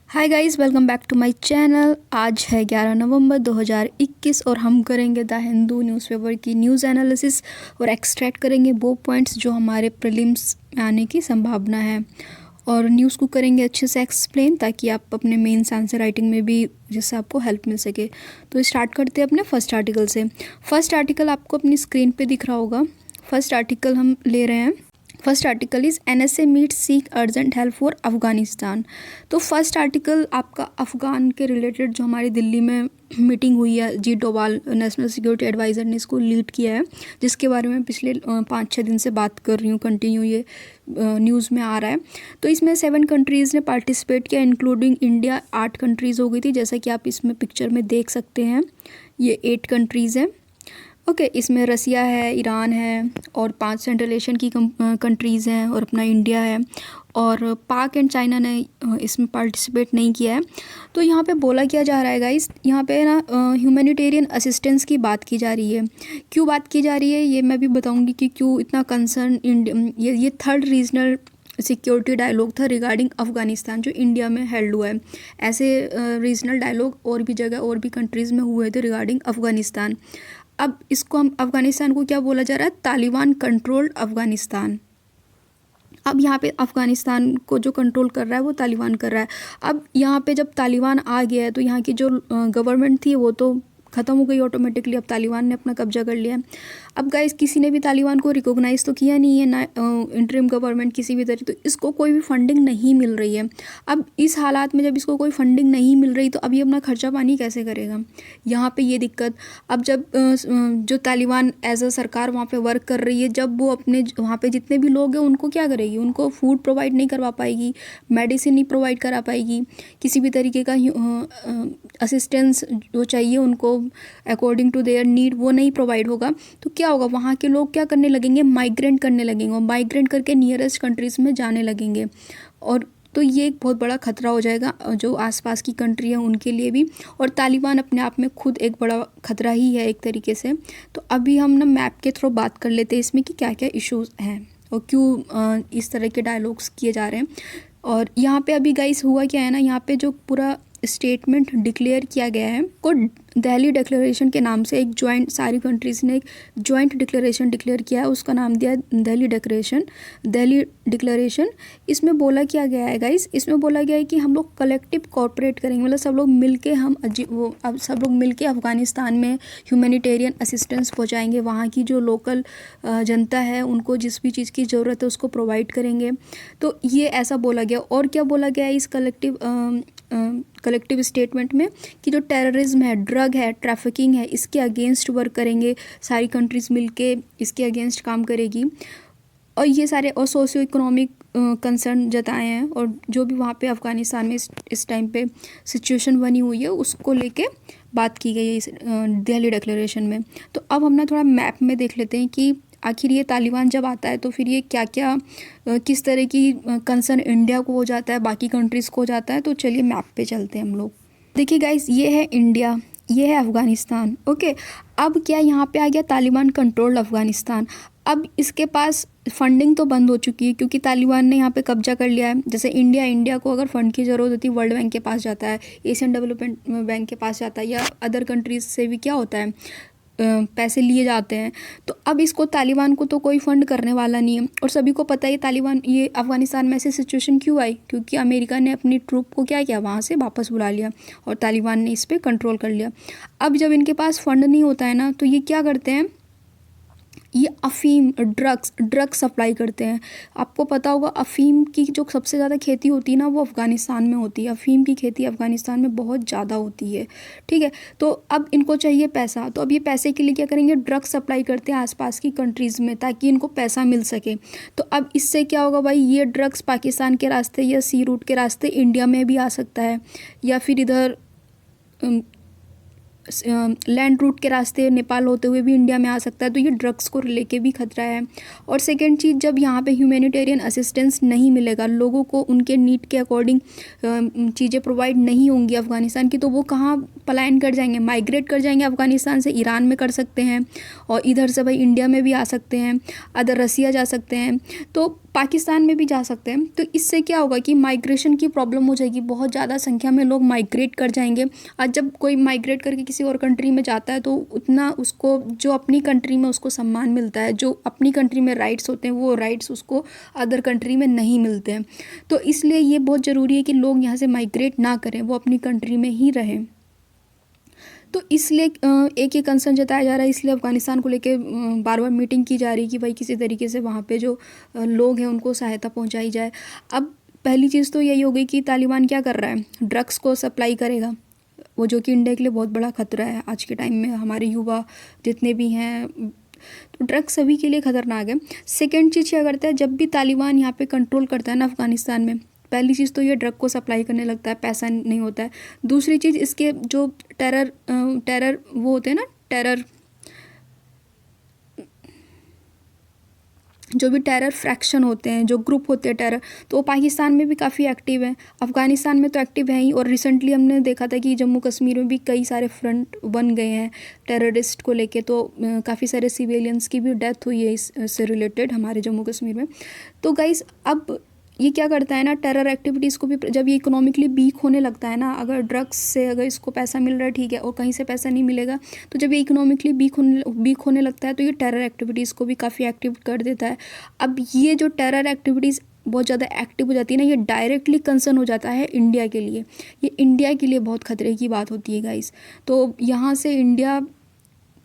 Hi guys, welcome back to my channel. आज है 11 नवंबर 2021 और हम करेंगे द हिंदू न्यूज़पेपर की न्यूज़ एनालिसिस और एक्सट्रैक्ट करेंगे वो पॉइंट्स जो हमारे प्रीलिम्स में आने की संभावना है और न्यूज़ को करेंगे अच्छे से एक्सप्लेन ताकि आप अपने मेंस आंसर राइटिंग में भी जिससे आपको हेल्प मिल सके। तो स्टार्ट करते हैं अपने फर्स्ट आर्टिकल से। फर्स्ट आर्टिकल आपको अपनी स्क्रीन पे दिख रहा होगा। फर्स्ट आर्टिकल हम ले रहे हैं। First article is NSA meet seek urgent help for Afghanistan. तो फर्स्ट आर्टिकल आपका अफ़गान के रिलेटेड जो हमारी दिल्ली में मीटिंग हुई है, Ajit Doval national security adviser ने इसको लीड किया है, जिसके बारे में पिछले 5-6 दिन से बात कर रही हूँ, कंटिन्यू ये न्यूज़ में आ रहा है। तो इसमें 7 कंट्रीज़ ने पार्टिसिपेट किया इंक्लूडिंग इंडिया। 8 कंट्रीज़ हो गई थी, जैसा कि आप इसमें पिक्चर में देख सकते हैं। ये 8 कंट्रीज़ हैं। ओके, इसमें रसिया है, ईरान है और 5 सेंट्रल एशियन की कंट्रीज़ हैं और अपना इंडिया है, और पाक एंड चाइना ने इसमें पार्टिसिपेट नहीं किया है। तो यहाँ पे बोला क्या जा रहा है गाइस, यहाँ पे ना ह्यूमैनिटेरियन असिस्टेंस की बात की जा रही है। क्यों बात की जा रही है ये मैं भी बताऊँगी कि क्यों इतना कंसर्न। ये थर्ड रीजनल सिक्योरिटी डायलॉग था रिगार्डिंग अफ़गानिस्तान जो इंडिया में हेल्ड हुआ है। ऐसे रीजनल डायलॉग और भी जगह और भी कंट्रीज़ में हुए थे रिगार्डिंग अफ़गानिस्तान। अब इसको हम अफ़गानिस्तान को क्या बोला जा रहा है, तालिबान कंट्रोल्ड अफ़गानिस्तान। अब यहाँ पे अफ़गानिस्तान को जो कंट्रोल कर रहा है वो तालिबान कर रहा है। अब यहाँ पे जब तालिबान आ गया है तो यहाँ की जो गवर्नमेंट थी वो तो ख़त्म हो गई ऑटोमेटिकली। अब तालिबान ने अपना कब्जा कर लिया है। अब गाइस किसी ने भी तालिबान को रिकॉग्नाइज़ तो किया नहीं है ना, इंटरिम गवर्नमेंट किसी भी तरह, तो इसको कोई भी फंडिंग नहीं मिल रही है। अब इस हालात में जब इसको कोई फंडिंग नहीं मिल रही तो अब ये अपना खर्चा पानी कैसे करेगा, यहाँ पे ये दिक्कत। अब जब जो तालिबान एज अ सरकार वहाँ पे वर्क कर रही है, जब वो अपने वहाँ पे जितने भी लोग हैं उनको क्या करेगी, उनको फूड प्रोवाइड नहीं करवा पाएगी, मेडिसिन नहीं प्रोवाइड करा पाएगी, किसी भी तरीके का असिस्टेंस जो चाहिए उनको अकॉर्डिंग टू देयर नीड वो नहीं प्रोवाइड होगा। तो क्या होगा, वहाँ के लोग क्या करने लगेंगे, माइग्रेंट करने लगेंगे और माइग्रेंट करके नियरेस्ट कंट्रीज़ में जाने लगेंगे। और तो ये एक बहुत बड़ा खतरा हो जाएगा जो आसपास की कंट्री है उनके लिए भी, और तालिबान अपने आप में खुद एक बड़ा खतरा ही है एक तरीके से। तो अभी हम ना मैप के थ्रू बात कर लेते हैं इसमें कि क्या क्या इश्यूज़ हैं और क्यों इस तरह के डायलॉग्स किए जा रहे हैं। और यहाँ पे अभी गाइस हुआ क्या है ना, यहाँ पे जो पूरा स्टेटमेंट डिक्लेयर किया गया है को दिल्ली डिक्लेरेशन के नाम से एक जॉइंट, सारी कंट्रीज़ ने एक जॉइंट डिक्लेरेशन डिक्लेयर किया है, उसका नाम दिया है दिल्ली डिक्लेरेशन। इसमें बोला क्या गया है गाइस, इसमें बोला गया है कि हम लोग कलेक्टिव कोऑपरेट करेंगे, मतलब सब लोग मिलके सब लोग मिलके अफ़गानिस्तान में ह्यूमैनिटेरियन असिस्टेंस पहुंचाएंगे। वहाँ की जो लोकल जनता है उनको जिस भी चीज़ की ज़रूरत है उसको प्रोवाइड करेंगे। तो ये ऐसा बोला गया। और क्या बोला गया है इस कलेक्टिव स्टेटमेंट में कि जो टेररिज्म है, ड्रग है, ट्रैफिकिंग है, इसके अगेंस्ट वर्क करेंगे, सारी कंट्रीज़ मिलके इसके अगेंस्ट काम करेगी। और ये सारे और सोशियो इकोनॉमिक कंसर्न जताए हैं, और जो भी वहाँ पे अफ़गानिस्तान में इस टाइम पे सिचुएशन बनी हुई है उसको लेके बात की गई है इस दिल्ली डिक्लेरेशन में। तो अब हम ना थोड़ा मैप में देख लेते हैं कि आखिर ये तालिबान जब आता है तो फिर ये क्या क्या किस तरह की कंसर्न इंडिया को हो जाता है, बाकी कंट्रीज़ को हो जाता है। तो चलिए मैप पे चलते हैं हम लोग। देखिए गाइस, ये है इंडिया, ये है अफ़गानिस्तान। ओके, अब क्या यहाँ पे आ गया तालिबान कंट्रोल्ड अफ़गानिस्तान। अब इसके पास फंडिंग तो बंद हो चुकी है क्योंकि तालिबान ने यहाँ पे कब्जा कर लिया है। जैसे इंडिया को अगर फंड की ज़रूरत होती है वर्ल्ड बैंक के पास जाता है, एशियन डेवलपमेंट बैंक के पास जाता है, या अदर कंट्रीज़ से भी क्या होता है पैसे लिए जाते हैं। तो अब इसको तालिबान को तो कोई फंड करने वाला नहीं है। और सभी को पता है तालिबान ये अफ़गानिस्तान में ऐसी सिचुएशन क्यों आई, क्योंकि अमेरिका ने अपनी ट्रूप को क्या किया, वहाँ से वापस बुला लिया और तालिबान ने इस पर कंट्रोल कर लिया। अब जब इनके पास फंड नहीं होता है ना, तो ये क्या करते हैं, ये अफ़ीम ड्रग्स सप्लाई करते हैं। आपको पता होगा अफ़ीम की जो सबसे ज़्यादा खेती होती है ना वो अफ़गानिस्तान में होती है। अफ़ीम की खेती अफ़गानिस्तान में बहुत ज़्यादा होती है, ठीक है। तो अब इनको चाहिए पैसा, तो अब ये पैसे के लिए क्या करेंगे, ड्रग्स सप्लाई करते हैं आसपास की कंट्रीज़ में ताकि इनको पैसा मिल सके। तो अब इससे क्या होगा भाई, ये ड्रग्स पाकिस्तान के रास्ते या सी रूट के रास्ते इंडिया में भी आ सकता है, या फिर इधर लैंड रूट के रास्ते नेपाल होते हुए भी इंडिया में आ सकता है। तो ये ड्रग्स को लेके भी खतरा है। और सेकंड चीज़, जब यहाँ पे ह्यूमैनिटेरियन असिस्टेंस नहीं मिलेगा, लोगों को उनके नीड के अकॉर्डिंग चीज़ें प्रोवाइड नहीं होंगी अफ़गानिस्तान की, तो वो कहाँ पलायन कर जाएंगे, माइग्रेट कर जाएंगे अफ़गानिस्तान से। ईरान में कर सकते हैं और इधर से भाई इंडिया में भी आ सकते हैं, अदर रसिया जा सकते हैं। तो पाकिस्तान में भी जा सकते हैं। तो इससे क्या होगा कि माइग्रेशन की प्रॉब्लम हो जाएगी, बहुत ज़्यादा संख्या में लोग माइग्रेट कर जाएंगे। आज जब कोई माइग्रेट करके किसी और कंट्री में जाता है तो उतना उसको जो अपनी कंट्री में उसको सम्मान मिलता है, जो अपनी कंट्री में राइट्स होते हैं वो राइट्स उसको अदर कंट्री में नहीं मिलते हैं। तो इसलिए ये बहुत ज़रूरी है कि लोग यहाँ से माइग्रेट ना करें, वो अपनी कंट्री में ही रहें। तो इसलिए एक ये कंसर्न जताया जा रहा है, इसलिए अफ़गानिस्तान को लेके बार बार मीटिंग की जा रही है कि भाई किसी तरीके से वहाँ पे जो लोग हैं उनको सहायता पहुँचाई जाए। अब पहली चीज़ तो यही हो गई कि तालिबान क्या कर रहा है, ड्रग्स को सप्लाई करेगा, वो जो कि इंडिया के लिए बहुत बड़ा ख़तरा है। आज के टाइम में हमारे युवा जितने भी हैं, तो ड्रग्स सभी के लिए ख़तरनाक है। सेकेंड चीज़ क्या करता है, जब भी तालिबान यहाँ पे कंट्रोल करता है ना अफ़गानिस्तान में, पहली चीज़ तो ये ड्रग को सप्लाई करने लगता है, पैसा नहीं होता है। दूसरी चीज़ इसके जो टेरर वो होते हैं ना, टेरर जो भी टेरर फ्रैक्शन होते हैं, जो ग्रुप होते हैं टेरर, तो वो पाकिस्तान में भी काफ़ी एक्टिव है, अफ़गानिस्तान में तो एक्टिव है ही। और रिसेंटली हमने देखा था कि जम्मू कश्मीर में भी कई सारे फ्रंट बन गए हैं टेररिस्ट को लेके, तो काफ़ी सारे सिविलियंस की भी डेथ हुई है इससे रिलेटेड हमारे जम्मू कश्मीर में। तो गाइस अब ये क्या करता है ना, टेरर एक्टिविटीज़ को भी, जब ये इकोनॉमिकली वीक होने लगता है ना, अगर ड्रग्स से अगर इसको पैसा मिल रहा है ठीक है, और कहीं से पैसा नहीं मिलेगा, तो जब ये इकोनॉमिकली वीक होने लगता है तो ये टेरर एक्टिविटीज़ को भी काफ़ी एक्टिव कर देता है। अब ये जो टेरर एक्टिविटीज़ बहुत ज़्यादा एक्टिव हो जाती है ना, ये डायरेक्टली कंसर्न हो जाता है इंडिया के लिए, ये इंडिया के लिए बहुत खतरे की बात होती है गाइस। तो यहाँ से इंडिया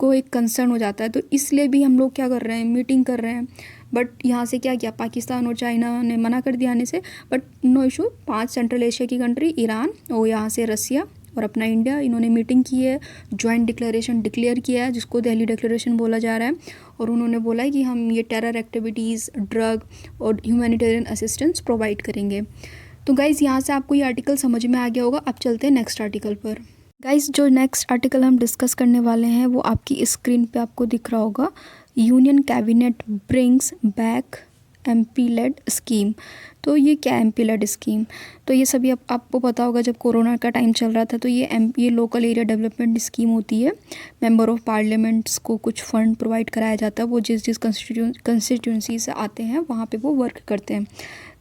को एक कंसर्न हो जाता है, तो इसलिए भी हम लोग क्या कर रहे हैं, मीटिंग कर रहे हैं। बट यहाँ से क्या किया, पाकिस्तान और चाइना ने मना कर दिया आने से, but no issue, 5 central Asia की कंट्री, ईरान और यहाँ से रसिया और अपना इंडिया, इन्होंने मीटिंग की है, जॉइंट डिक्लेरेशन डिक्लेयर किया है जिसको दिल्ली डिक्लेरेशन बोला जा रहा है। और उन्होंने बोला है कि हम ये टेरर एक्टिविटीज़, ड्रग और ह्यूमैनिटेरियन असिस्टेंस प्रोवाइड करेंगे। तो गाइज़ यहाँ से आपको ये आर्टिकल समझ में आ गया होगा। अब चलते हैं नेक्स्ट आर्टिकल पर। गाइज़ जो नेक्स्ट आर्टिकल हम डिस्कस करने वाले हैं वो आपकी स्क्रीन पे आपको दिख रहा होगा, union cabinet brings back MP LAD scheme. तो ये क्या एमपी लेड स्कीम, तो ये सभी आपको पता होगा, जब कोरोना का टाइम चल रहा था तो ये लोकल एरिया डेवलपमेंट स्कीम होती है। मेंबर ऑफ पार्लियामेंट्स को कुछ फंड प्रोवाइड कराया जाता है, वो जिस कंस्टिट्यूंसी से आते हैं वहाँ पे वो वर्क करते हैं।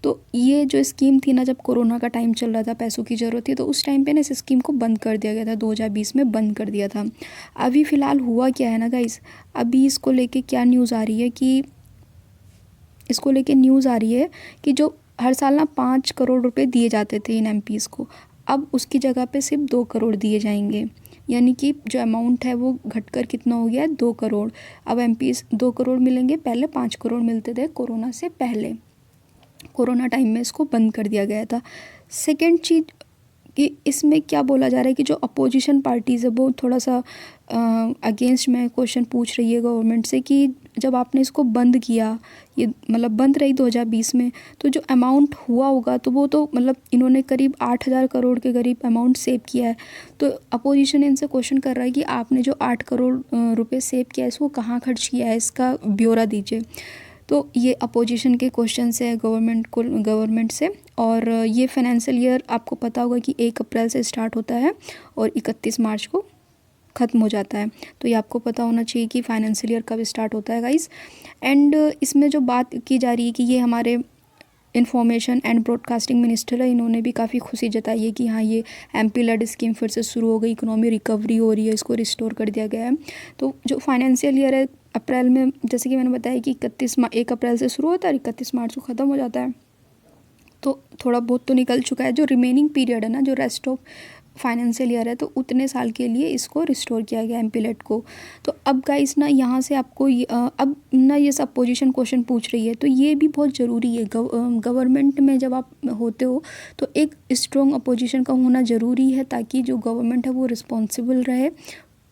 तो ये जो स्कीम थी ना, जब कोरोना का टाइम चल रहा था, पैसों की ज़रूरत थी, तो उस टाइम पे ना इस स्कीम को बंद कर दिया गया था, 2020 में बंद कर दिया था। अभी फ़िलहाल हुआ क्या है ना गाइस, अभी इसको लेके क्या न्यूज़ आ रही है कि जो हर साल ना 5 करोड़ रुपए दिए जाते थे इन एमपीज़ को, अब उसकी जगह पे सिर्फ 2 करोड़ दिए जाएंगे। यानी कि जो अमाउंट है वो घटकर कितना हो गया है, 2 करोड़। अब एमपीज़ 2 करोड़ मिलेंगे, पहले 5 करोड़ मिलते थे कोरोना से पहले। कोरोना टाइम में इसको बंद कर दिया गया था। सेकेंड चीज़ कि इसमें क्या बोला जा रहा है कि जो अपोजिशन पार्टीज़ है वो थोड़ा सा अगेंस्ट में क्वेश्चन पूछ रही है गवर्नमेंट से कि जब आपने इसको बंद किया, ये मतलब बंद रही 2020 में, तो जो अमाउंट हुआ होगा तो वो तो मतलब इन्होंने करीब 8,000 करोड़ के करीब अमाउंट सेव किया है। तो अपोजिशन इनसे क्वेश्चन कर रहा है कि आपने जो 8 करोड़ रुपए सेव किया है इसको कहाँ खर्च किया है, इसका ब्यौरा दीजिए। तो ये अपोजिशन के क्वेश्चन है गवर्नमेंट से। और ये फाइनेंशियल ईयर आपको पता होगा कि 1 अप्रैल से स्टार्ट होता है और 31 मार्च को ख़त्म हो जाता है। तो ये आपको पता होना चाहिए कि फाइनेंशियल ईयर कब स्टार्ट होता है गाइस। एंड इसमें जो बात की जा रही है कि ये हमारे इंफॉर्मेशन एंड ब्रॉडकास्टिंग मिनिस्टर है, इन्होंने भी काफ़ी खुशी जताई है कि हाँ ये एमपी लेड स्कीम फिर से शुरू हो गई, इकोनॉमी रिकवरी हो रही है, इसको रिस्टोर कर दिया गया है। तो जो फाइनेंशियल ईयर है अप्रैल में, जैसे कि मैंने बताया कि 1 अप्रैल से शुरू होता है और 31 मार्च को ख़त्म हो जाता है। तो थोड़ा बहुत तो निकल चुका है, जो रिमेनिंग पीरियड है ना, जो रेस्ट ऑफ फाइनेंशियल ईयर है, तो उतने साल के लिए इसको रिस्टोर किया गया एमपी लेड को। तो अब गाइस ना यहाँ से आपको अब ना ये सब पोजीशन क्वेश्चन पूछ रही है, तो ये भी बहुत ज़रूरी है। गवर्नमेंट में जब आप होते हो तो एक स्ट्रॉन्ग अपोजिशन का होना ज़रूरी है, ताकि जो गवर्नमेंट है वो रिस्पॉन्सिबल रहे।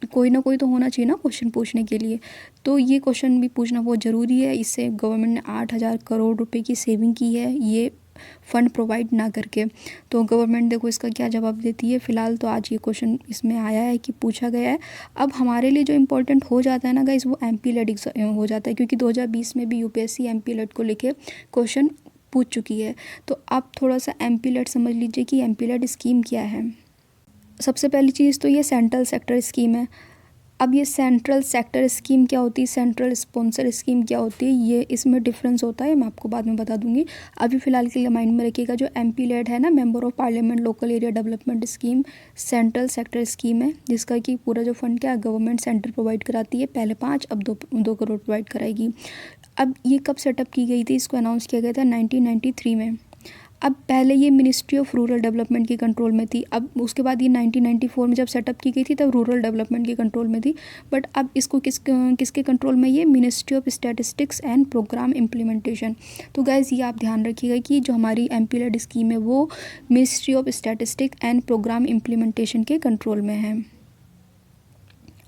कोई ना कोई तो होना चाहिए ना क्वेश्चन पूछने के लिए, तो ये क्वेश्चन भी पूछना बहुत ज़रूरी है। इससे गवर्नमेंट ने 8,000 करोड़ रुपए की सेविंग की है ये फ़ंड प्रोवाइड ना करके। तो गवर्नमेंट देखो इसका क्या जवाब देती है। फ़िलहाल तो आज ये क्वेश्चन इसमें आया है कि पूछा गया है। अब हमारे लिए जो इम्पोर्टेंट हो जाता है ना गाइस, वो एमपी लेड हो जाता है, क्योंकि 2020 में भी यूपीएससी एमपी लेड को लेके क्वेश्चन पूछ चुकी है। तो आप थोड़ा सा एमपी लेड समझ लीजिए कि एमपी लेड स्कीम क्या है। सबसे पहली चीज़ तो ये सेंट्रल सेक्टर स्कीम है। अब ये सेंट्रल सेक्टर स्कीम क्या होती है, सेंट्रल स्पॉन्सर स्कीम क्या होती है, ये इसमें डिफरेंस होता है, मैं आपको बाद में बता दूंगी। अभी फ़िलहाल के लिए माइंड में रखिएगा, जो MP लेड है ना, member of parliament local area development scheme, central sector scheme है, जिसका कि पूरा जो फंड क्या गवर्नमेंट सेंटर प्रोवाइड कराती है, पहले 5 अब 2 करोड़ प्रोवाइड कराएगी। अब ये कब सेटअप की गई थी, इसको अनाउंस किया गया था 1993 में। अब पहले ये मिनिस्ट्री ऑफ रूरल डेवलपमेंट की कंट्रोल में थी, अब उसके बाद ये 1994 में जब सेटअप की गई थी तब रूरल डेवलपमेंट की कंट्रोल में थी, बट अब इसको किसके कंट्रोल में, ये ministry of statistics and programme implementation. तो गाइज़ ये आप ध्यान रखिएगा कि जो हमारी MP लेड स्कीम है वो ministry of statistic and programme implementation के कंट्रोल में है।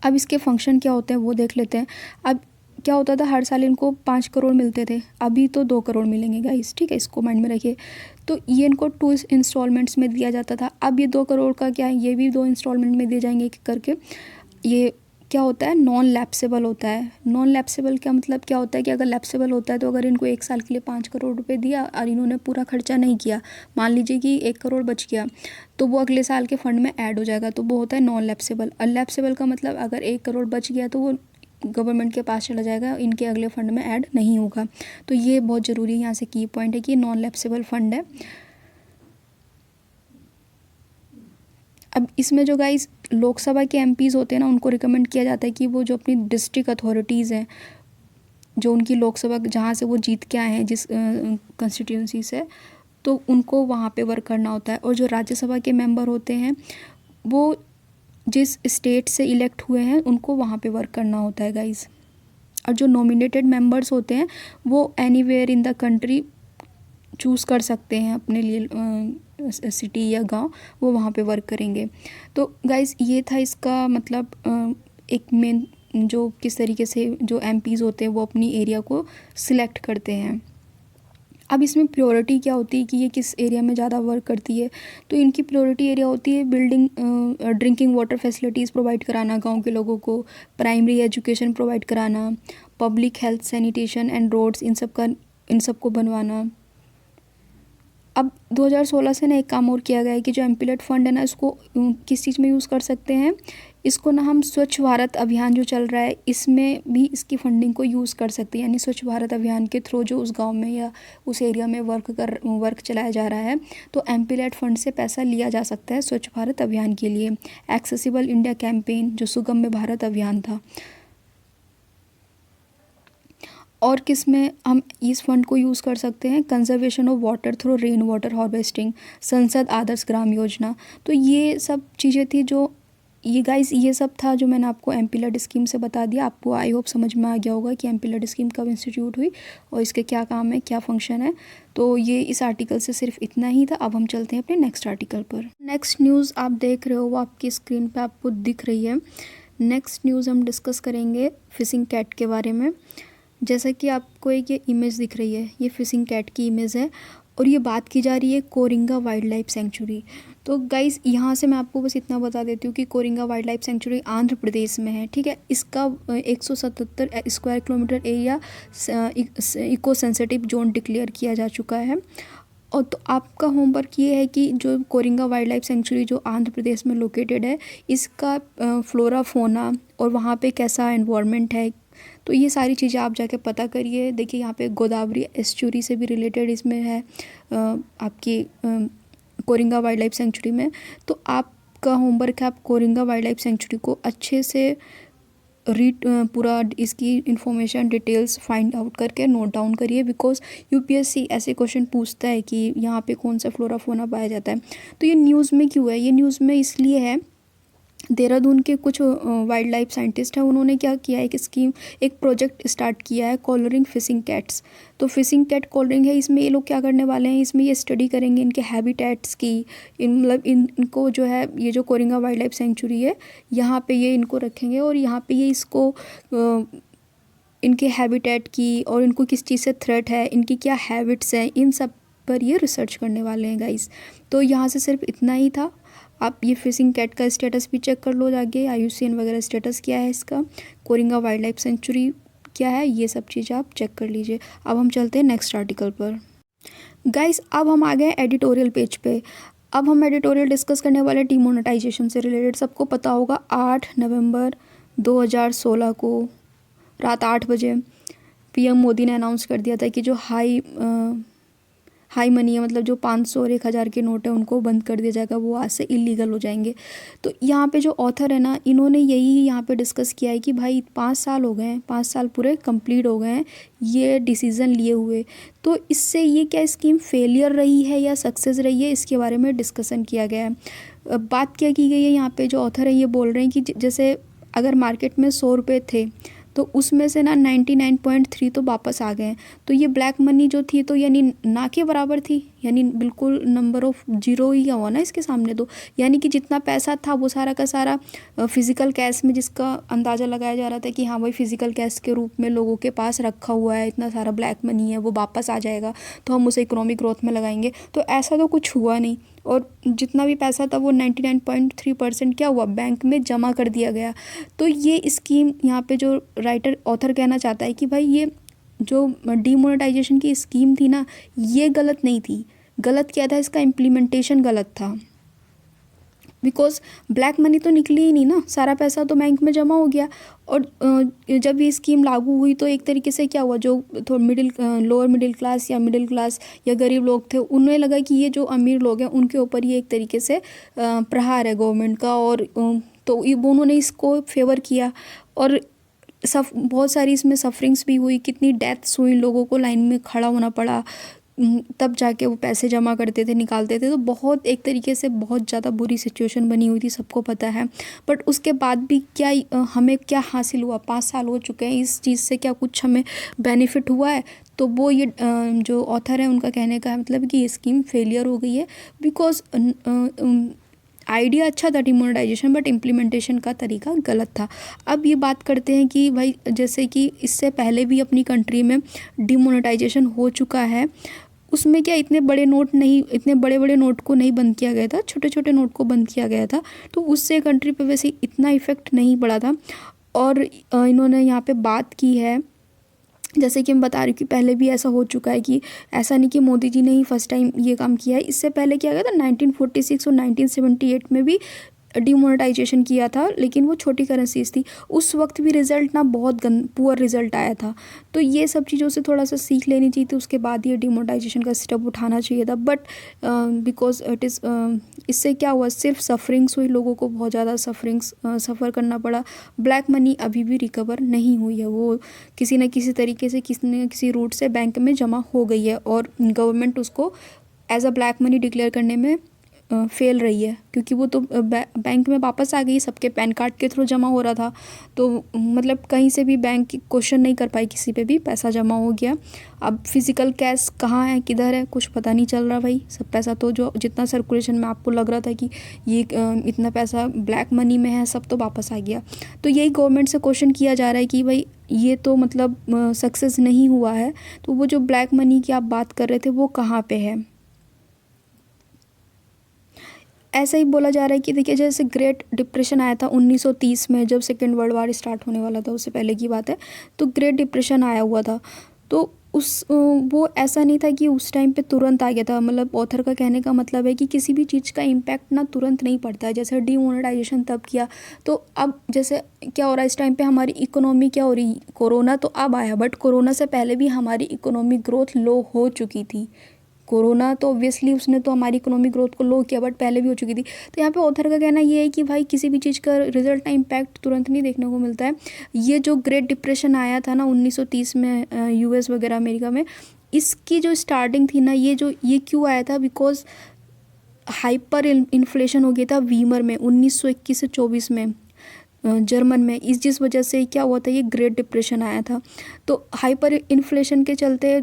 अब इसके फंक्शन क्या होते हैं वो देख लेते हैं। अब क्या होता था, हर साल इनको 5 करोड़ मिलते थे, अभी तो 2 करोड़ मिलेंगे गाइस, ठीक है, इसको माइंड में रखिए। तो ये इनको 2 इंस्टॉलमेंट्स में दिया जाता था। अब ये 2 करोड़ का क्या है, ये भी 2 इंस्टॉलमेंट में दिए जाएंगे करके। ये क्या होता है, नॉन लैप्सेबल होता है। नॉन लैप्सेबल का मतलब क्या होता है कि अगर लैप्सेबल होता है तो अगर इनको 1 साल के लिए 5 करोड़ रुपए दिया और इन्होंने पूरा खर्चा नहीं किया, मान लीजिए कि 1 करोड़ बच गया, तो वो अगले साल के फंड में ऐड हो जाएगा, तो वो होता है नॉन लैप्सेबल। अनलैप्सेबल का मतलब अगर 1 करोड़ बच गया तो वो गवर्नमेंट के पास चला जाएगा, इनके अगले फंड में ऐड नहीं होगा। तो ये बहुत ज़रूरी है, यहाँ से की पॉइंट है कि ये नॉन लैप्सेबल फंड है। अब इसमें जो गाइस लोकसभा के MPs होते हैं ना, उनको रिकमेंड किया जाता है कि वो जो अपनी डिस्ट्रिक्ट अथॉरिटीज़ हैं, जो उनकी लोकसभा जहाँ से वो जीत के आए हैं जिस कंस्टिट्यूंसी से, तो उनको वहाँ पे वर्क करना होता है। और जो राज्यसभा के मेंबर होते हैं वो जिस स्टेट से इलेक्ट हुए हैं उनको वहाँ पे वर्क करना होता है गाइस। और जो नॉमिनेटेड मेंबर्स होते हैं वो anywhere in the country choose कर सकते हैं अपने लिए सिटी या गांव, वो वहाँ पे वर्क करेंगे। तो गाइस ये था इसका मतलब एक मेन जो किस तरीके से जो MPs होते हैं वो अपनी एरिया को सिलेक्ट करते हैं। अब इसमें प्रायोरिटी क्या होती है कि ये किस एरिया में ज़्यादा वर्क करती है, तो इनकी प्रायोरिटी एरिया होती है building drinking water facilities provide कराना गांव के लोगों को, प्राइमरी एजुकेशन प्रोवाइड कराना, public health sanitation and roads इन सब को बनवाना। अब 2016 से ना एक काम और किया गया है कि जो MP लेड फंड है ना, इसको किस चीज़ में यूज़ कर सकते हैं, इसको ना हम स्वच्छ भारत अभियान जो चल रहा है इसमें भी इसकी फंडिंग को यूज़ कर सकते हैं। यानी स्वच्छ भारत अभियान के थ्रू जो उस गांव में या उस एरिया में वर्क चलाया जा रहा है, तो MP लेड फंड से पैसा लिया जा सकता है स्वच्छ भारत अभियान के लिए। एक्सेसिबल इंडिया कैंपेन जो सुगम्य भारत अभियान था। और किस में हम इस फंड को यूज़ कर सकते हैं, conservation of water through rain water harvesting, संसद आदर्श ग्राम योजना। तो ये सब चीज़ें थी जो ये गाइस ये सब था जो मैंने आपको MP लेड स्कीम से बता दिया। आपको आई होप समझ में आ गया होगा कि MP लेड स्कीम कब इंस्टीट्यूट हुई और इसके क्या काम है, क्या फंक्शन है। तो ये इस आर्टिकल से सिर्फ इतना ही था। अब हम चलते हैं अपने नेक्स्ट आर्टिकल पर। नेक्स्ट न्यूज़ आप देख रहे हो वो आपकी स्क्रीन पर आपको दिख रही है। नेक्स्ट न्यूज़ हम डिस्कस करेंगे फिशिंग कैट के बारे में। जैसा कि आपको एक ये इमेज दिख रही है, ये फिशिंग कैट की इमेज है और ये बात की जा रही है कोरिंगा वाइल्ड लाइफ सेंचुरी। तो गाइस यहाँ से मैं आपको बस इतना बता देती हूँ कि Coringa wildlife sanctuary Andhra Pradesh में है, ठीक है। इसका 177 square kilometre area eco sensitive zone declare किया जा चुका है। और तो आपका होमवर्क ये है कि जो कोरिंगा वाइल्ड लाइफ सेंचुरी जो आंध्र प्रदेश में लोकेटेड है, इसका फ्लोरा फोना और वहाँ पे कैसा एनवायरनमेंट है, तो ये सारी चीज़ें आप जाके पता करिए। देखिए यहाँ पे गोदावरी एस्चुरी से भी रिलेटेड इसमें है आपकी कोरिंगा वाइल्ड लाइफ सेंचुरी में। तो आपका होमवर्क है आप कोरिंगा वाइल्ड लाइफ सेंचुरी को अच्छे से पूरा इसकी इन्फॉर्मेशन डिटेल्स फाइंड आउट करके नोट डाउन करिए, बिकॉज UPSC ऐसे क्वेश्चन पूछता है कि यहाँ पे कौन सा फ्लोरा फोना पाया जाता है। तो ये न्यूज़ में क्यों है, ये न्यूज़ में इसलिए है, देहरादून के कुछ वाइल्ड लाइफ साइंटिस्ट हैं, उन्होंने क्या किया है, एक प्रोजेक्ट स्टार्ट किया है कॉलरिंग फिशिंग कैट्स। तो फिशिंग कैट कॉलरिंग है, इसमें ये लोग क्या करने वाले हैं, इसमें ये स्टडी करेंगे इनके हैबिटेट्स की, मतलब इनको जो है ये जो कोरिंगा वाइल्ड लाइफ सेंचुरी है यहाँ पे ये इनको रखेंगे और यहाँ पे ये इसको इनके हैबिटेट की और इनको किस चीज़ से थ्रेट है, इनकी क्या हैबिट्स हैं, इन सब पर ये रिसर्च करने वाले हैं गाइस। तो यहाँ से सिर्फ इतना ही था। आप ये फिशिंग कैट का स्टेटस भी चेक कर लो जाके, IUCN वगैरह स्टेटस क्या है इसका, कोरिंगा वाइल्ड लाइफ सेंचुरी क्या है, ये सब चीज़ें आप चेक कर लीजिए। अब हम चलते हैं नेक्स्ट आर्टिकल पर। गाइस अब हम आ गए एडिटोरियल पेज पे। अब हम एडिटोरियल डिस्कस करने वाले डिमोनेटाइजेशन से रिलेटेड। सबको पता होगा 8 नवंबर 2016 को रात 8 बजे पीएम मोदी ने अनाउंस कर दिया था कि जो हाई मनी है, मतलब जो 500 और 1000 के नोट है उनको बंद कर दिया जाएगा, वो आज से इलीगल हो जाएंगे। तो यहाँ पे जो ऑथर है ना, इन्होंने यही यहाँ पे डिस्कस किया है कि भाई 5 साल हो गए हैं, 5 साल पूरे कंप्लीट हो गए हैं ये डिसीज़न लिए हुए। तो इससे ये क्या स्कीम फेलियर रही है या सक्सेस रही है, इसके बारे में डिस्कसन किया गया है। बात क्या की गई है यहाँ पे, जो ऑथर है ये बोल रहे हैं कि जैसे अगर मार्केट में 100 रुपये थे तो उसमें से ना 99.3 तो वापस आ गए हैं। तो ये ब्लैक मनी जो थी तो यानी ना के बराबर थी, यानी बिल्कुल नंबर ऑफ जीरो ही हुआ ना इसके सामने। तो यानी कि जितना पैसा था वो सारा का सारा फिज़िकल कैश में, जिसका अंदाज़ा लगाया जा रहा था कि हाँ भाई फिज़िकल कैश के रूप में लोगों के पास रखा हुआ है, इतना सारा ब्लैक मनी है, वो वापस आ जाएगा तो हम उसे इकोनॉमिक ग्रोथ में लगाएंगे। तो ऐसा तो कुछ हुआ नहीं, और जितना भी पैसा था वो 99.3% क्या हुआ, बैंक में जमा कर दिया गया। तो ये स्कीम यहाँ पे जो राइटर ऑथर कहना चाहता है कि भाई ये जो डीमोनेटाइजेशन की स्कीम थी ना, ये गलत नहीं थी। गलत क्या था, इसका इम्प्लीमेंटेशन गलत था। बिकॉज ब्लैक मनी तो निकली ही नहीं ना, सारा पैसा तो बैंक में जमा हो गया। और जब ये स्कीम लागू हुई तो एक तरीके से क्या हुआ, जो लोअर मिडिल क्लास या मिडिल क्लास या गरीब लोग थे, उन्हें लगा कि ये जो अमीर लोग हैं उनके ऊपर ये एक तरीके से प्रहार है गवर्नमेंट का, और तो उन्होंने इसको फेवर किया। और बहुत सारी इसमें सफरिंग्स भी हुई, कितनी डेथ्स हुई, लोगों को लाइन में खड़ा होना पड़ा, तब जाके वो पैसे जमा करते थे, निकालते थे। तो बहुत एक तरीके से बहुत ज़्यादा बुरी सिचुएशन बनी हुई थी, सबको पता है। बट उसके बाद भी क्या हमें क्या हासिल हुआ, 5 साल हो चुके हैं, इस चीज़ से क्या कुछ हमें बेनिफिट हुआ है? तो वो ये जो ऑथर है उनका कहने का मतलब कि ये स्कीम फेलियर हो गई है। बिकॉज आइडिया अच्छा था डिमोनेटाइजेशन, बट इम्प्लीमेंटेशन का तरीका गलत था। अब ये बात करते हैं कि भाई जैसे कि इससे पहले भी अपनी कंट्री में डिमोनेटाइजेशन हो चुका है, उसमें क्या इतने बड़े बड़े नोट को नहीं बंद किया गया था, छोटे छोटे नोट को बंद किया गया था। तो उससे कंट्री पे वैसे इतना इफ़ेक्ट नहीं पड़ा था। और इन्होंने यहाँ पे बात की है, जैसे कि मैं बता रही हूँ कि पहले भी ऐसा हो चुका है, कि ऐसा नहीं कि मोदी जी ने ही फर्स्ट टाइम ये काम किया है। इससे पहले किया गया था 1946 और 1978 में भी डिमोनेटाइजेशन किया था, लेकिन वो छोटी करेंसीज थी। उस वक्त भी रिज़ल्ट ना बहुत पुअर रिज़ल्ट आया था। तो ये सब चीज़ों से थोड़ा सा सीख लेनी चाहिए थी, उसके बाद ये डिमोनेटाइजेशन का स्टेप उठाना चाहिए था। बट बिकॉज इट इज़ इससे क्या हुआ, सिर्फ सफरिंग्स हुई, लोगों को बहुत ज़्यादा सफ़र करना पड़ा। ब्लैक मनी अभी भी रिकवर नहीं हुई है, वो किसी न किसी तरीके से किसी न किसी रूट से बैंक में जमा हो गई है, और गवर्नमेंट उसको as a black money declare करने में फेल रही है, क्योंकि वो तो बैंक में वापस आ गई, सबके पैन कार्ड के थ्रू जमा हो रहा था। तो मतलब कहीं से भी बैंक क्वेश्चन नहीं कर पाई, किसी पे भी पैसा जमा हो गया। अब फिज़िकल कैश कहाँ है, किधर है, कुछ पता नहीं चल रहा भाई। सब पैसा तो जो जितना सर्कुलेशन में आपको लग रहा था कि ये इतना पैसा ब्लैक मनी में है, सब तो वापस आ गया। तो यही गवर्नमेंट से क्वेश्चन किया जा रहा है कि भाई ये तो मतलब सक्सेस नहीं हुआ है, तो वो जो ब्लैक मनी की आप बात कर रहे थे वो कहाँ पे है। ऐसा ही बोला जा रहा है कि देखिए, जैसे ग्रेट डिप्रेशन आया था 1930 में, जब सेकेंड वर्ल्ड वार स्टार्ट होने वाला था, उससे पहले की बात है। तो ग्रेट डिप्रेशन आया हुआ था, तो वो ऐसा नहीं था कि उस टाइम पे तुरंत आ गया था। मतलब ऑथर का कहने का मतलब है कि किसी भी चीज़ का इम्पैक्ट ना तुरंत नहीं पड़ता है। जैसे डीमोनेटाइजेशन तब किया, तो अब जैसे क्या हो रहा है इस टाइम पे, हमारी इकोनॉमी क्या हो रही, कोरोना तो अब आया, बट कोरोना से पहले भी हमारी इकोनॉमिक ग्रोथ लो हो चुकी थी। कोरोना तो ऑब्वियसली उसने तो हमारी इकोनॉमिक ग्रोथ को लो किया, बट पहले भी हो चुकी थी। तो यहाँ पे ऑथर का कहना ये है कि भाई किसी भी चीज़ का रिजल्ट ना इम्पैक्ट तुरंत नहीं देखने को मिलता है। ये जो ग्रेट डिप्रेशन आया था ना 1930 में यूएस वगैरह अमेरिका में, इसकी जो स्टार्टिंग थी ना, ये क्यों आया था, बिकॉज हाइपर इन्फ्लेशन हो गया था वीमर में 1921 से 24 में जर्मन में। जिस वजह से क्या हुआ था, ये ग्रेट डिप्रेशन आया था। तो हाइपर इन्फ्लेशन के चलते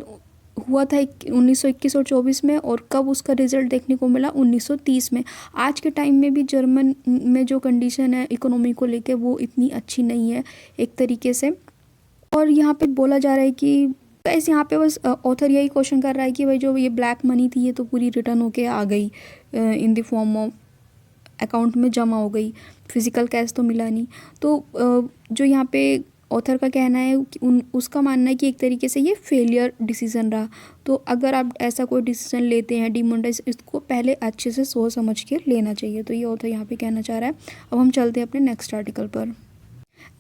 हुआ था 1921 और 24 में, और कब उसका रिजल्ट देखने को मिला, 1930 में। आज के टाइम में भी जर्मन में जो कंडीशन है इकोनॉमी को लेके, वो इतनी अच्छी नहीं है एक तरीके से। और यहाँ पे बोला जा रहा है कि गाइस, यहाँ पे बस ऑथर यही क्वेश्चन कर रहा है कि भाई जो ये ब्लैक मनी थी, ये तो पूरी रिटर्न होके आ गई, in the form of account में जमा हो गई, फिज़िकल कैश तो मिला नहीं। तो जो यहाँ पे ऑथर का कहना है कि उसका मानना है कि एक तरीके से ये फेलियर डिसीज़न रहा। तो अगर आप ऐसा कोई डिसीज़न लेते हैं डिमोनेटाइज, इसको पहले अच्छे से सोच समझ के लेना चाहिए। तो ये ऑथर यहाँ पे कहना चाह रहा है। अब हम चलते हैं अपने नेक्स्ट आर्टिकल पर।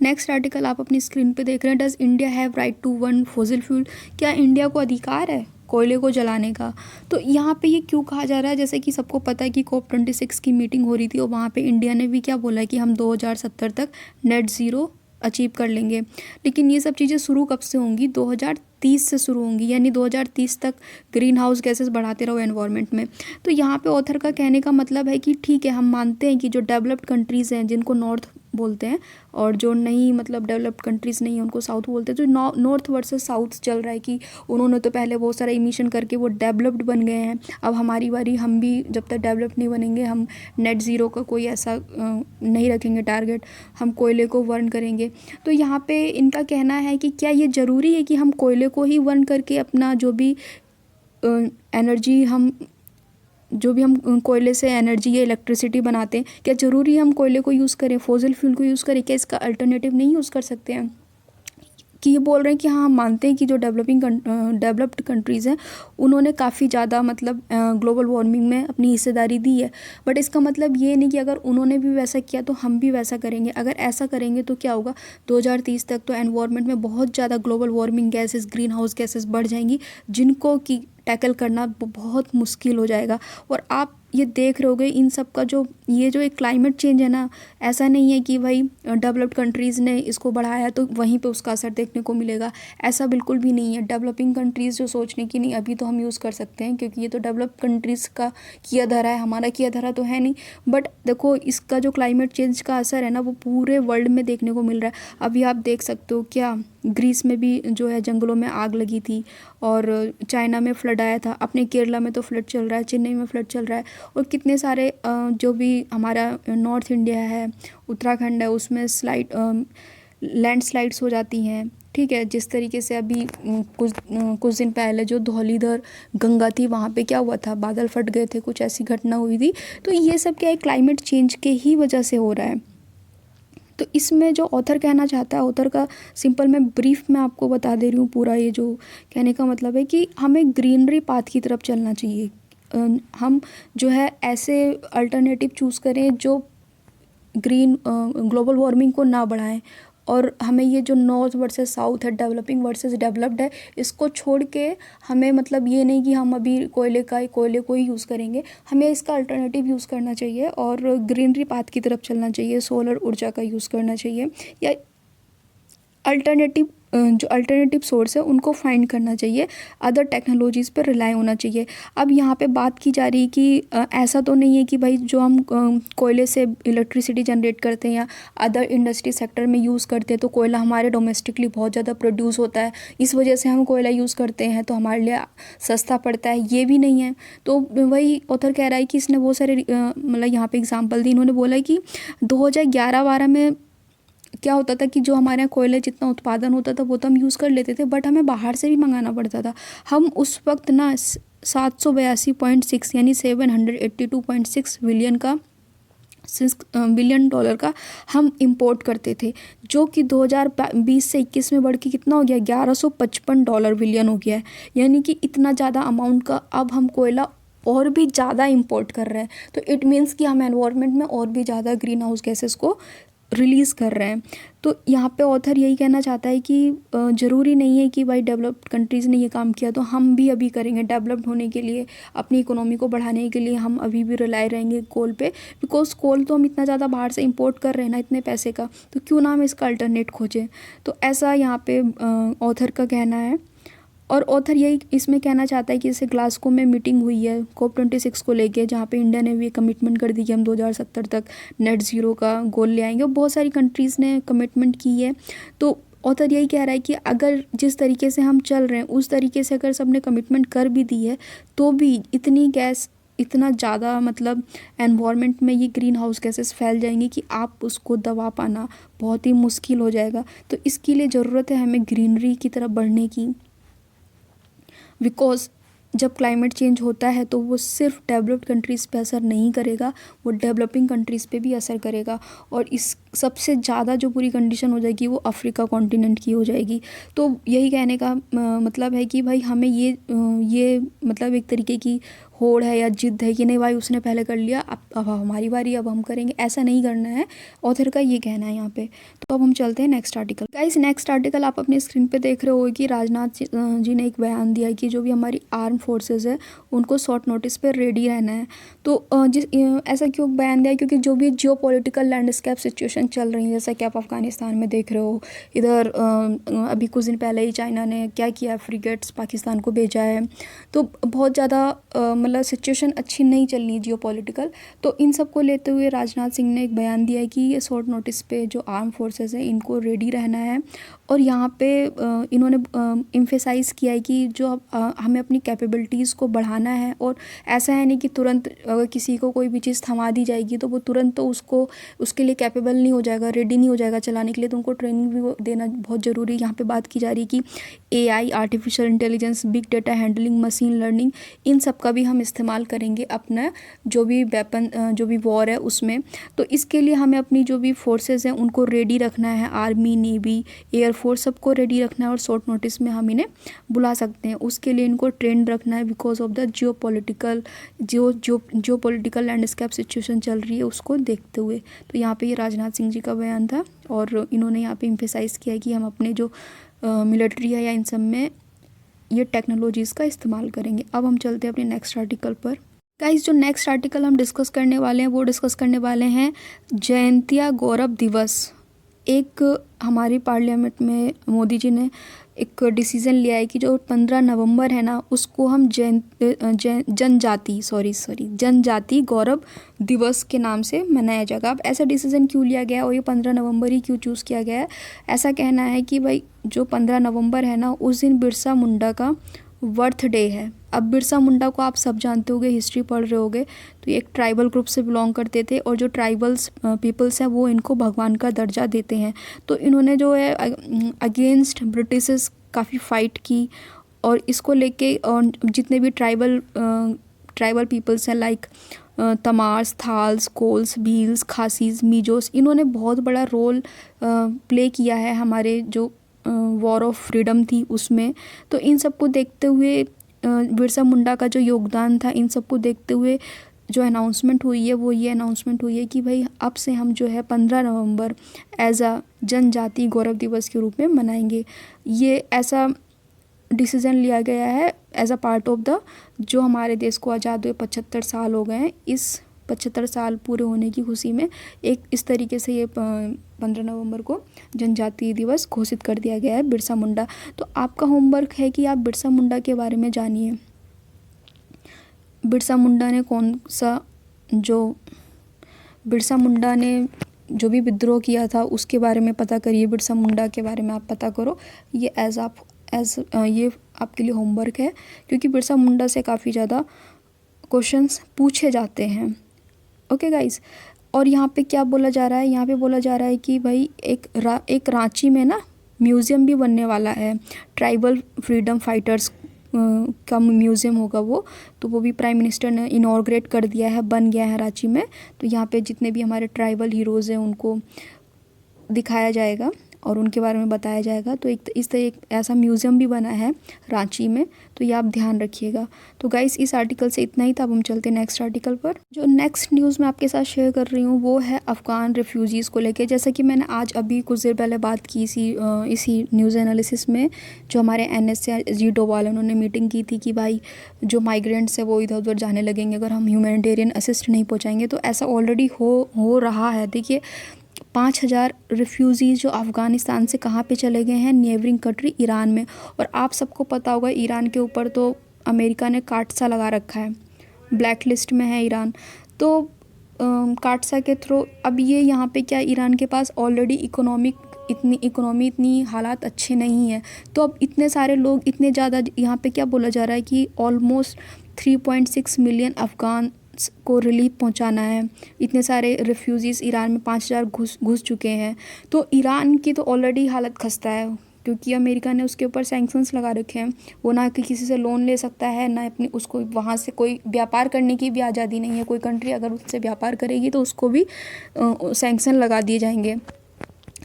नेक्स्ट आर्टिकल आप अपनी स्क्रीन पे देख रहे हैं, does India have right to own fossil fuel, क्या इंडिया को अधिकार है कोयले को जलाने का। तो यहाँ पे ये क्यों कहा जा रहा है, जैसे कि सबको पता है कि COP26 की मीटिंग हो रही थी और वहाँ पे इंडिया ने भी क्या बोला है कि हम 2070 तक नेट ज़ीरो अचीव कर लेंगे। लेकिन ये सब चीज़ें शुरू कब से होंगी, 2030 से शुरू होंगी, यानी 2030 तक ग्रीन हाउस गैसेस बढ़ाते रहो एनवायरनमेंट में। तो यहाँ पे ऑथर का कहने का मतलब है कि ठीक है, हम मानते हैं कि जो डेवलप्ड कंट्रीज़ हैं जिनको नॉर्थ बोलते हैं और जो नहीं मतलब डेवलप्ड कंट्रीज़ नहीं है उनको साउथ बोलते हैं, जो नॉर्थ वर्सेस साउथ चल रहा है कि उन्होंने तो पहले बहुत सारा इमिशन करके वो डेवलप्ड बन गए हैं, अब हमारी बारी, हम भी जब तक डेवलप्ड नहीं बनेंगे हम नेट ज़ीरो का कोई ऐसा नहीं रखेंगे टारगेट, हम कोयले को बर्न करेंगे। तो यहाँ पे इनका कहना है कि क्या ये ज़रूरी है कि हम कोयले को ही बर्न करके अपना जो भी एनर्जी हम कोयले से एनर्जी या इलेक्ट्रिसिटी बनाते हैं, क्या ज़रूरी है हम कोयले को यूज़ करें, फॉसिल फ्यूल को यूज़ करें, क्या इसका अल्टरनेटिव नहीं यूज़ कर सकते हैं। कि ये बोल रहे हैं कि हाँ, हम मानते हैं कि जो डेवलप्ड कंट्रीज़ हैं उन्होंने काफ़ी ज़्यादा मतलब ग्लोबल वार्मिंग में अपनी हिस्सेदारी दी है, बट इसका मतलब ये नहीं कि अगर उन्होंने भी वैसा किया तो हम भी वैसा करेंगे। अगर ऐसा करेंगे तो क्या होगा, 2030 तक तो एनवायरनमेंट में बहुत ज़्यादा global warming gases, green house gases बढ़ जाएंगी, जिनको कि टैकल करना बहुत मुश्किल हो जाएगा। और आप ये देख रहे होगे इन सब का जो एक क्लाइमेट चेंज है ना, ऐसा नहीं है कि भाई डेवलप्ड कंट्रीज़ ने इसको बढ़ाया तो वहीं पे उसका असर देखने को मिलेगा, ऐसा बिल्कुल भी नहीं है। डेवलपिंग कंट्रीज़ जो सोचने की नहीं अभी तो हम यूज़ कर सकते हैं क्योंकि ये तो डेवलप्ड कंट्रीज़ का किया धरा है, हमारा किया धरा तो है नहीं, बट देखो इसका जो क्लाइमेट चेंज का असर है ना वो पूरे वर्ल्ड में देखने को मिल रहा है। अभी आप देख सकते हो क्या ग्रीस में भी जो है जंगलों में आग लगी थी और चाइना में फ्लड आया था, अपने केरला में तो फ्लड चल रहा है, चेन्नई में फ्लड चल रहा है, और कितने सारे जो भी हमारा नॉर्थ इंडिया है, उत्तराखंड है, उसमें लैंडस्लाइड्स हो जाती हैं। ठीक है, जिस तरीके से अभी कुछ दिन पहले जो धौलीधर गंगा थी वहाँ पे क्या हुआ था, बादल फट गए थे, कुछ ऐसी घटना हुई थी। तो ये सब क्या है, क्लाइमेट चेंज के ही वजह से हो रहा है। तो इसमें जो ऑथर कहना चाहता है, ऑथर का सिंपल मैं ब्रीफ में आपको बता दे रही हूँ पूरा, ये जो कहने का मतलब है कि हमें ग्रीनरी पाथ की तरफ चलना चाहिए। हम जो है ऐसे अल्टरनेटिव चूज़ करें जो ग्लोबल वार्मिंग को ना बढ़ाएं, और हमें ये जो नॉर्थ वर्सेस साउथ है, डेवलपिंग वर्सेस डेवलप्ड है, इसको छोड़ के हमें मतलब ये नहीं कि हम अभी कोयले को ही यूज़ करेंगे, हमें इसका अल्टरनेटिव यूज़ करना चाहिए और ग्रीनरी पाथ की तरफ चलना चाहिए, सोलर ऊर्जा का यूज़ करना चाहिए, या जो अल्टरनेटिव सोर्स है उनको फाइंड करना चाहिए, अदर टेक्नोलॉजीज़ पर रिलाई होना चाहिए। अब यहाँ पे बात की जा रही है कि ऐसा तो नहीं है कि भाई जो हम कोयले से इलेक्ट्रिसिटी जनरेट करते हैं या अदर इंडस्ट्री सेक्टर में यूज़ करते हैं तो कोयला हमारे डोमेस्टिकली बहुत ज़्यादा प्रोड्यूस होता है, इस वजह से हम कोयला यूज़ करते हैं तो हमारे लिए सस्ता पड़ता है, ये भी नहीं है। तो वही ऑथर कह रहा है कि इसने बहुत सारे मतलब यहाँ पे एग्जाम्पल दी, इन्होंने बोला कि 2011-12 में क्या होता था कि जो हमारे यहाँ कोयले जितना उत्पादन होता था वो तो हम यूज़ कर लेते थे, बट हमें बाहर से भी मंगाना पड़ता था। हम उस वक्त ना 782.6 यानी $782.6 बिलियन का हम इंपोर्ट करते थे, जो कि 2020 से 21 में बढ़ के कितना हो गया, $1155 बिलियन हो गया है। यानी कि इतना ज़्यादा अमाउंट का अब हम कोयला और भी ज़्यादा इंपोर्ट कर रहे हैं। तो इट मीन्स कि हम एनवायरनमेंट में और भी ज़्यादा ग्रीन हाउस गैसेस को रिलीज़ कर रहे हैं। तो यहाँ पे ऑथर यही कहना चाहता है कि ज़रूरी नहीं है कि भाई डेवलप्ड कंट्रीज़ ने ये काम किया तो हम भी अभी करेंगे। डेवलप्ड होने के लिए, अपनी इकोनॉमी को बढ़ाने के लिए हम अभी भी रिलाई रहेंगे कोल पे, बिकॉज कोल तो हम इतना ज़्यादा बाहर से इंपोर्ट कर रहे हैं ना इतने पैसे का, तो क्यों ना हम इसका अल्टरनेट खोजें। तो ऐसा यहाँ पे ऑथर का कहना है। और ऑथर यही इसमें कहना चाहता है कि जैसे ग्लासगो में मीटिंग हुई है COP26 को लेके, जहाँ पे इंडिया ने भी कमिटमेंट कर दी कि हम 2070 तक नेट ज़ीरो का गोल ले आएंगे, और बहुत सारी कंट्रीज़ ने कमिटमेंट की है। तो ऑथर यही कह रहा है कि अगर जिस तरीके से हम चल रहे हैं उस तरीके से अगर सबने कमिटमेंट कर भी दी है तो भी इतना ज़्यादा मतलब एनवायरनमेंट में ये ग्रीन हाउस गैसेस फैल जाएंगी कि आप उसको दबा पाना बहुत ही मुश्किल हो जाएगा। तो इसके लिए ज़रूरत है हमें ग्रीनरी की तरफ बढ़ने की, बिकॉज जब क्लाइमेट चेंज होता है तो वो सिर्फ डेवलप्ड कंट्रीज़ पे असर नहीं करेगा, वो डेवलपिंग कंट्रीज़ पे भी असर करेगा, और इस सबसे ज़्यादा जो पूरी कंडीशन हो जाएगी वो अफ्रीका कॉन्टिनेंट की हो जाएगी। तो यही कहने का मतलब है कि भाई हमें ये मतलब एक तरीके की होड़ है या जिद है कि नहीं भाई उसने पहले कर लिया, अब हमारी बारी, अब हम करेंगे, ऐसा नहीं करना है। ऑथर का ये कहना है यहाँ पे। तो अब हम चलते हैं next article. Guys next article आप अपनी स्क्रीन पे देख रहे हो कि राजनाथ जी ने एक बयान दिया कि जो भी हमारी आर्म फोर्सेस है उनको शॉर्ट नोटिस पे रेडी रहना है। तो ऐसा क्यों बयान दिया, क्योंकि जो भी जियो पॉलिटिकल लैंडस्केप सिचुएशन चल रही है, जैसा कि आप अफगानिस्तान में देख रहे हो, इधर अभी कुछ दिन पहले ही चाइना ने क्या किया, फ्रिगेट्स पाकिस्तान को भेजा है। तो बहुत ज़्यादा मतलब सिचुएशन अच्छी नहीं चल रही है जियो पॉलिटिकल। तो इन सब को लेते हुए राजनाथ सिंह ने एक बयान दिया है कि ये शॉर्ट नोटिस पे जो आर्म फोर्सेस है इनको रेडी रहना है। और यहाँ पे इन्होंने एम्फेसाइज़ किया है कि जो हमें अपनी कैपेबिलिटीज़ को बढ़ाना है। और ऐसा है नहीं कि तुरंत अगर किसी को कोई भी चीज़ थमा दी जाएगी तो वो तुरंत तो उसके लिए कैपेबल नहीं हो जाएगा, रेडी नहीं हो जाएगा चलाने के लिए। तो उनको ट्रेनिंग भी देना बहुत ज़रूरी है। यहाँ पे बात की जा रही है कि AI, artificial intelligence, big data handling, machine learning, इन सब का भी हम इस्तेमाल करेंगे अपना जो भी वेपन, जो भी वॉर है उसमें। तो इसके लिए हमें अपनी जो भी फोर्सेस हैं उनको रेडी रखना है, आर्मी, नेवी, एयरफोर्स, सबको रेडी रखना है। और शॉर्ट नोटिस में हम इन्हें बुला सकते हैं, उसके लिए इनको ट्रेन रखना है because of the Jio political landscape situation चल रही है उसको देखते हुए। तो यहाँ पे ये राजनाथ सिंह जी का बयान था और इन्होंने यहाँ पे एम्फेसाइज़ किया है कि हम अपने जो मिलिट्री है या इन सब में ये टेक्नोलॉजीज़ का इस्तेमाल करेंगे। अब हम चलते हैं अपने नेक्स्ट आर्टिकल पर। गाइस जो नेक्स्ट आर्टिकल हम डिस्कस करने वाले हैं वो डिस्कस करने वाले हैं जयंतिया गौरव दिवस। एक हमारी पार्लियामेंट में मोदी जी ने एक डिसीज़न लिया है कि जो 15 नवंबर है ना उसको हम जनजाति गौरव दिवस के नाम से मनाया जाएगा। अब ऐसा डिसीज़न क्यों लिया गया और ये 15 नवंबर ही क्यों चूज़ किया गया है? ऐसा कहना है कि भाई जो 15 नवंबर है ना उस दिन बिरसा मुंडा का बर्थडे है। अब बिरसा मुंडा को आप सब जानते होंगे, हिस्ट्री पढ़ रहे होगे, तो ये एक ट्राइबल ग्रुप से बिलोंग करते थे और जो ट्राइबल्स पीपल्स हैं वो इनको भगवान का दर्जा देते हैं। तो इन्होंने जो है अगेंस्ट ब्रिटिशर्स काफ़ी फ़ाइट की और इसको लेके और जितने भी ट्राइबल पीपल्स हैं like तमार्स, thalas, Coles, Bhils, Khasis, Mizos, इन्होंने बहुत बड़ा रोल प्ले किया है हमारे जो वॉर ऑफ फ्रीडम थी उसमें। तो इन सब को देखते हुए बिरसा मुंडा का जो योगदान था, इन सब को देखते हुए जो अनाउंसमेंट हुई है वो ये अनाउंसमेंट हुई है कि भाई अब से हम जो है 15 नवंबर एज अ जनजाति गौरव दिवस के रूप में मनाएंगे। ये ऐसा डिसीज़न लिया गया है as a part of the जो हमारे देश को आज़ाद हुए 75 साल हो गए हैं, इस 75 साल पूरे होने की खुशी में एक इस तरीके से ये 15 नवंबर को जनजातीय दिवस घोषित कर दिया गया है बिरसा मुंडा। तो आपका होमवर्क है कि आप बिरसा मुंडा के बारे में जानिए। बिरसा मुंडा ने जो भी विद्रोह किया था उसके बारे में पता करिए, बिरसा मुंडा के बारे में आप पता करो। ये ये आपके लिए होमवर्क है क्योंकि बिरसा मुंडा से काफ़ी ज़्यादा क्वेश्चंस पूछे जाते हैं। ओके गाइस, और यहाँ पे क्या बोला जा रहा है? यहाँ पे बोला जा रहा है कि भाई एक रांची में ना म्यूज़ियम भी बनने वाला है, ट्राइबल फ्रीडम फाइटर्स का म्यूज़ियम होगा वो भी प्राइम मिनिस्टर ने इनॉग्रेट कर दिया है, बन गया है रांची में। तो यहाँ पे जितने भी हमारे ट्राइबल हीरोज़ हैं उनको दिखाया जाएगा और उनके बारे में बताया जाएगा। तो एक ऐसा म्यूज़ियम भी बना है रांची में, तो ये आप ध्यान रखिएगा। तो गाइस इस आर्टिकल से इतना ही था। अब हम चलते हैं नेक्स्ट आर्टिकल पर। जो नेक्स्ट न्यूज़ मैं आपके साथ शेयर कर रही हूँ वो है अफ़गान रेफ्यूजीज़ को लेके। जैसा कि मैंने आज अभी कुछ देर पहले बात की इसी न्यूज़ एनालिसिस में, जो हमारे NSC डोभाल उन्होंने मीटिंग की थी कि भाई जो माइग्रेंट्स है वो इधर उधर जाने लगेंगे अगर हम ह्यूमैनिटेरियन असिस्ट नहीं पहुँचाएंगे। तो ऐसा ऑलरेडी हो रहा है। देखिए 5,000 रिफ्यूज़ीज़ जो अफ़गानिस्तान से कहाँ पे चले गए हैं, नेबरिंग कंट्री ईरान में। और आप सबको पता होगा ईरान के ऊपर तो अमेरिका ने काटसा लगा रखा है, ब्लैक लिस्ट में है ईरान। तो काटसा के थ्रू अब ये यहाँ पे क्या, ईरान के पास ऑलरेडी इतनी हालात अच्छे नहीं है। तो अब इतने सारे लोग, इतने ज़्यादा, यहाँ पे क्या बोला जा रहा है कि ऑलमोस्ट 3.6 मिलियन अफ़गान को रिलीफ पहुंचाना है। इतने सारे रिफ्यूजीज़ ईरान में 5,000 घुस चुके हैं। तो ईरान की तो ऑलरेडी हालत खस्ता है क्योंकि अमेरिका ने उसके ऊपर सैंक्शंस लगा रखे हैं। वो ना कि किसी से लोन ले सकता है, ना अपनी उसको वहाँ से कोई व्यापार करने की भी आज़ादी नहीं है। कोई कंट्री अगर उससे व्यापार करेगी तो उसको भी सैंक्शन लगा दिए जाएंगे।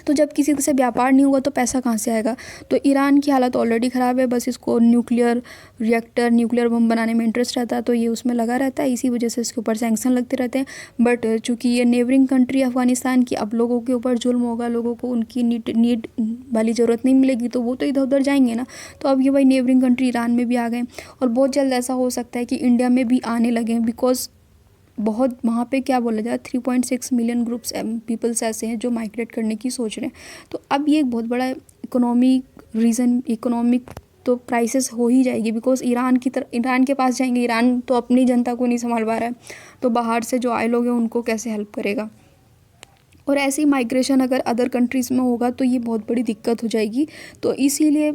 तो जब किसी से व्यापार नहीं होगा तो पैसा कहाँ से आएगा। तो ईरान की हालत ऑलरेडी ख़राब है, बस इसको न्यूक्लियर रिएक्टर न्यूक्लियर बम बनाने में इंटरेस्ट रहता है, तो ये उसमें लगा रहता है, इसी वजह से इसके ऊपर सैंक्शन लगते रहते हैं। बट चूँकि ये नेबरिंग कंट्री अफ़गानिस्तान की, अब लोगों के ऊपर जुल्म होगा, लोगों को उनकी नीड वाली ज़रूरत नहीं मिलेगी, तो वो तो इधर उधर जाएंगे ना। तो अब ये भाई नेबरिंग कंट्री ईरान में भी आ गए, और बहुत जल्द ऐसा हो सकता है कि इंडिया में भी आने लगे, बिकॉज बहुत वहाँ पे क्या बोला जाए 3.6 मिलियन ग्रुप्स पीपल्स ऐसे हैं जो माइग्रेट करने की सोच रहे हैं। तो अब ये एक बहुत बड़ा इकोनॉमिक तो क्राइसिस हो ही जाएगी, बिकॉज ईरान के पास जाएंगे, ईरान तो अपनी जनता को नहीं संभाल पा रहा है, तो बाहर से जो आए लोग हैं उनको कैसे हेल्प करेगा। और ऐसी माइग्रेशन अगर अदर कंट्रीज़ में होगा तो ये बहुत बड़ी दिक्कत हो जाएगी। तो इसीलिए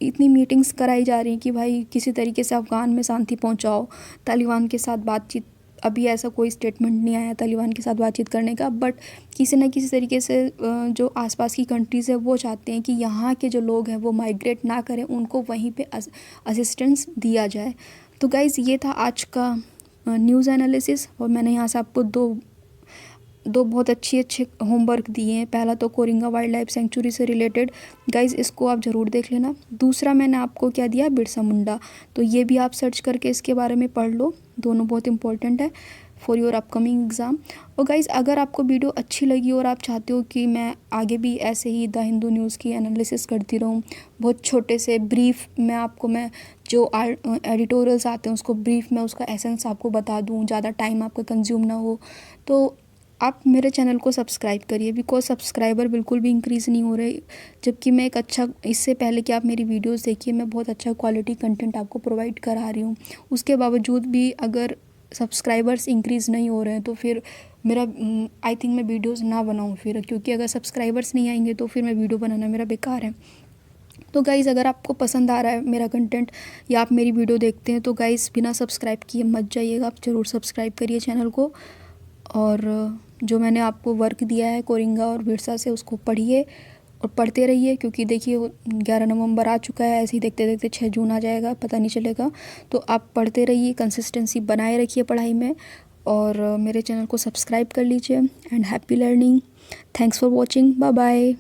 इतनी मीटिंग्स कराई जा रही हैं कि भाई किसी तरीके से अफ़गान में शांति पहुंचाओ, तालिबान के साथ बातचीत। अभी ऐसा कोई स्टेटमेंट नहीं आया तालिबान के साथ बातचीत करने का, बट किसी न किसी तरीके से जो आसपास की कंट्रीज़ है वो चाहते हैं कि यहाँ के जो लोग हैं वो माइग्रेट ना करें, उनको वहीं पे असिस्टेंस दिया जाए। तो गाइज़ ये था आज का न्यूज़ एनालिसिस, और मैंने यहाँ से आपको दो बहुत अच्छे होमवर्क दिए हैं। पहला तो कोरिंगा वाइल्ड लाइफ सेंचुरी से रिलेटेड, गाइज़ इसको आप ज़रूर देख लेना। दूसरा मैंने आपको क्या दिया, बिरसा मुंडा, तो ये भी आप सर्च करके इसके बारे में पढ़ लो, दोनों बहुत इंपॉर्टेंट है फॉर योर अपकमिंग एग्ज़ाम। और गाइज़ अगर आपको वीडियो अच्छी लगी और आप चाहते हो कि मैं आगे भी ऐसे ही द हिंदू न्यूज़ की एनालिसिस करती रहूँ, बहुत छोटे से ब्रीफ में आपको मैं जो एडिटोरियल्स आते हैं उसको ब्रीफ में उसका एसेंस आपको बता दूँ, ज़्यादा टाइम आपका कंज्यूम ना हो, तो आप मेरे चैनल को सब्सक्राइब करिए, बिकॉज सब्सक्राइबर बिल्कुल भी इंक्रीज़ नहीं हो रहे। जबकि मैं एक अच्छा, इससे पहले कि आप मेरी वीडियोस देखिए, मैं बहुत अच्छा क्वालिटी कंटेंट आपको प्रोवाइड करा रही हूँ। उसके बावजूद भी अगर सब्सक्राइबर्स इंक्रीज़ नहीं हो रहे हैं तो फिर मेरा आई थिंक मैं वीडियोज़ ना बनाऊँ फिर, क्योंकि अगर सब्सक्राइबर्स नहीं आएंगे तो फिर मैं वीडियो बनाना मेरा बेकार है। तो गाइज़ अगर आपको पसंद आ रहा है मेरा कंटेंट या आप मेरी वीडियो देखते हैं तो गाइज़ बिना सब्सक्राइब किए मत जाइएगा, आप ज़रूर सब्सक्राइब करिए चैनल को। और जो मैंने आपको वर्क दिया है कोरिंगा और बिरसा से, उसको पढ़िए और पढ़ते रहिए, क्योंकि देखिए 11 नवंबर आ चुका है, ऐसे ही देखते देखते 6 जून आ जाएगा, पता नहीं चलेगा। तो आप पढ़ते रहिए, कंसिस्टेंसी बनाए रखिए पढ़ाई में, और मेरे चैनल को सब्सक्राइब कर लीजिए। And happy learning, thanks for watching, bye bye.